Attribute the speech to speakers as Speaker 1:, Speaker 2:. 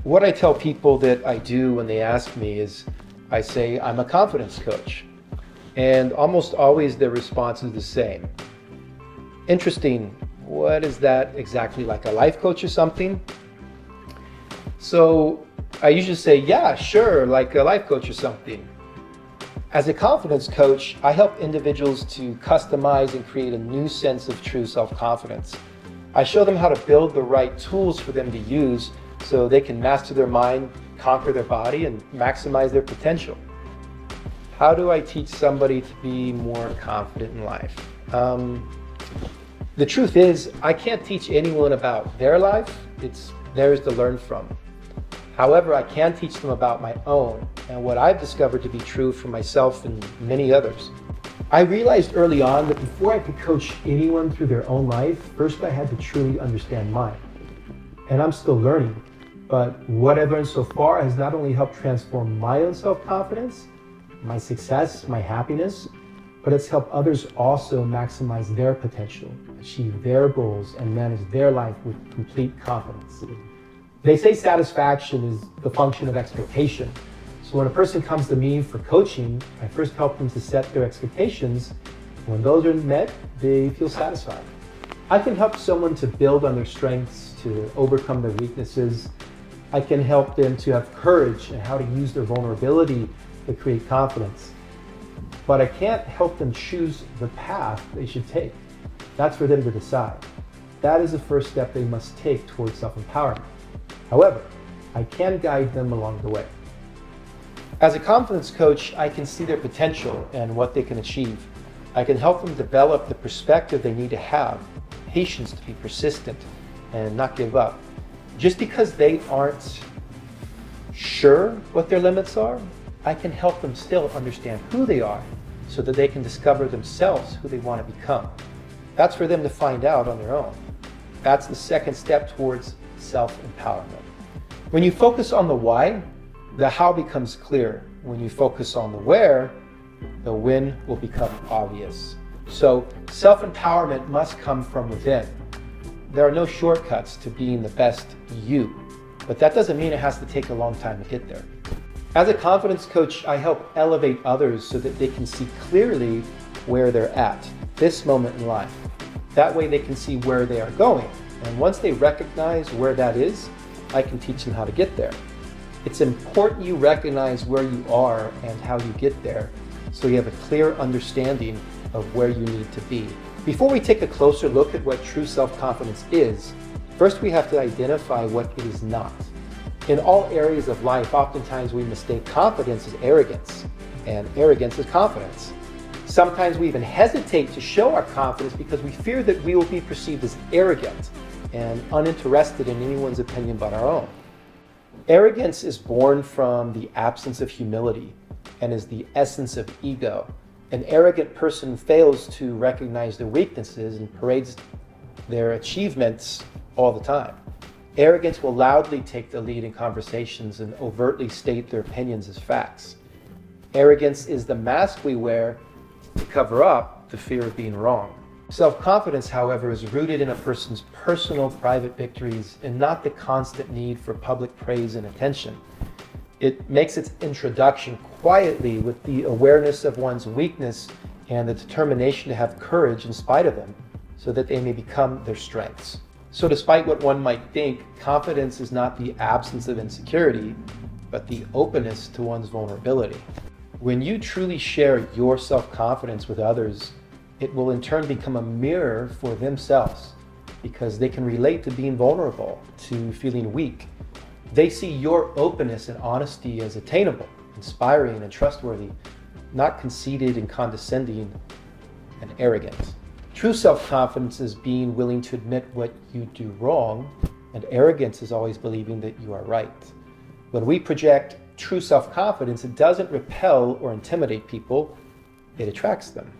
Speaker 1: What I tell people that I do when they ask me is, I say I'm a confidence coach. And almost always their response is the same. Interesting, what is that exactly, like a life coach or something? So I usually say, yeah, sure, like a life coach or something. As a confidence coach, I help individuals to customize and create a new sense of true self-confidence. I show them how to build the right tools for them to use so they can master their mind, conquer their body, and maximize their potential. How do I teach somebody to be more confident in life? The truth is, I can't teach anyone about their life. It's theirs to learn from. However, I can teach them about my own and what I've discovered to be true for myself and many others. I realized early on that before I could coach anyone through their own life, first I had to truly understand mine. And I'm still learning, but what I've learned so far has not only helped transform my own self-confidence, my success, my happiness, but it's helped others also maximize their potential, achieve their goals, and manage their life with complete confidence. They say satisfaction is the function of expectation. So when a person comes to me for coaching, I first help them to set their expectations. When those are met, they feel satisfied. I can help someone to build on their strengths, to overcome their weaknesses. I can help them to have courage and how to use their vulnerability to create confidence. But I can't help them choose the path they should take. That's for them to decide. That is the first step they must take towards self-empowerment. However, I can guide them along the way. As a confidence coach, I can see their potential and what they can achieve. I can help them develop the perspective they need to have, patience to be persistent and not give up. Just because they aren't sure what their limits are, I can help them still understand who they are so that they can discover themselves who they want to become. That's for them to find out on their own. That's the second step towards self-empowerment. When you focus on the why, the how becomes clear. When you focus on the where, the when will become obvious. So self-empowerment must come from within. There are no shortcuts to being the best you, but that doesn't mean it has to take a long time to get there. As a confidence coach, I help elevate others so that they can see clearly where they're at, this moment in life. That way they can see where they are going. And once they recognize where that is, I can teach them how to get there. It's important you recognize where you are and how you get there, so you have a clear understanding of where you need to be. Before we take a closer look at what true self-confidence is, first we have to identify what it is not. In all areas of life, oftentimes we mistake confidence as arrogance, and arrogance as confidence. Sometimes we even hesitate to show our confidence because we fear that we will be perceived as arrogant and uninterested in anyone's opinion but our own. Arrogance is born from the absence of humility and is the essence of ego. An arrogant person fails to recognize their weaknesses and parades their achievements all the time. Arrogance will loudly take the lead in conversations and overtly state their opinions as facts. Arrogance is the mask we wear to cover up the fear of being wrong. Self-confidence, however, is rooted in a person's personal, private victories and not the constant need for public praise and attention. It makes its introduction quietly with the awareness of one's weakness and the determination to have courage in spite of them so that they may become their strengths. So despite what one might think, confidence is not the absence of insecurity, but the openness to one's vulnerability. When you truly share your self-confidence with others, it will in turn become a mirror for themselves because they can relate to being vulnerable, to feeling weak. They see your openness and honesty as attainable, inspiring and trustworthy, not conceited and condescending and arrogant. True self-confidence is being willing to admit what you do wrong, and arrogance is always believing that you are right. When we project true self-confidence, it doesn't repel or intimidate people, it attracts them.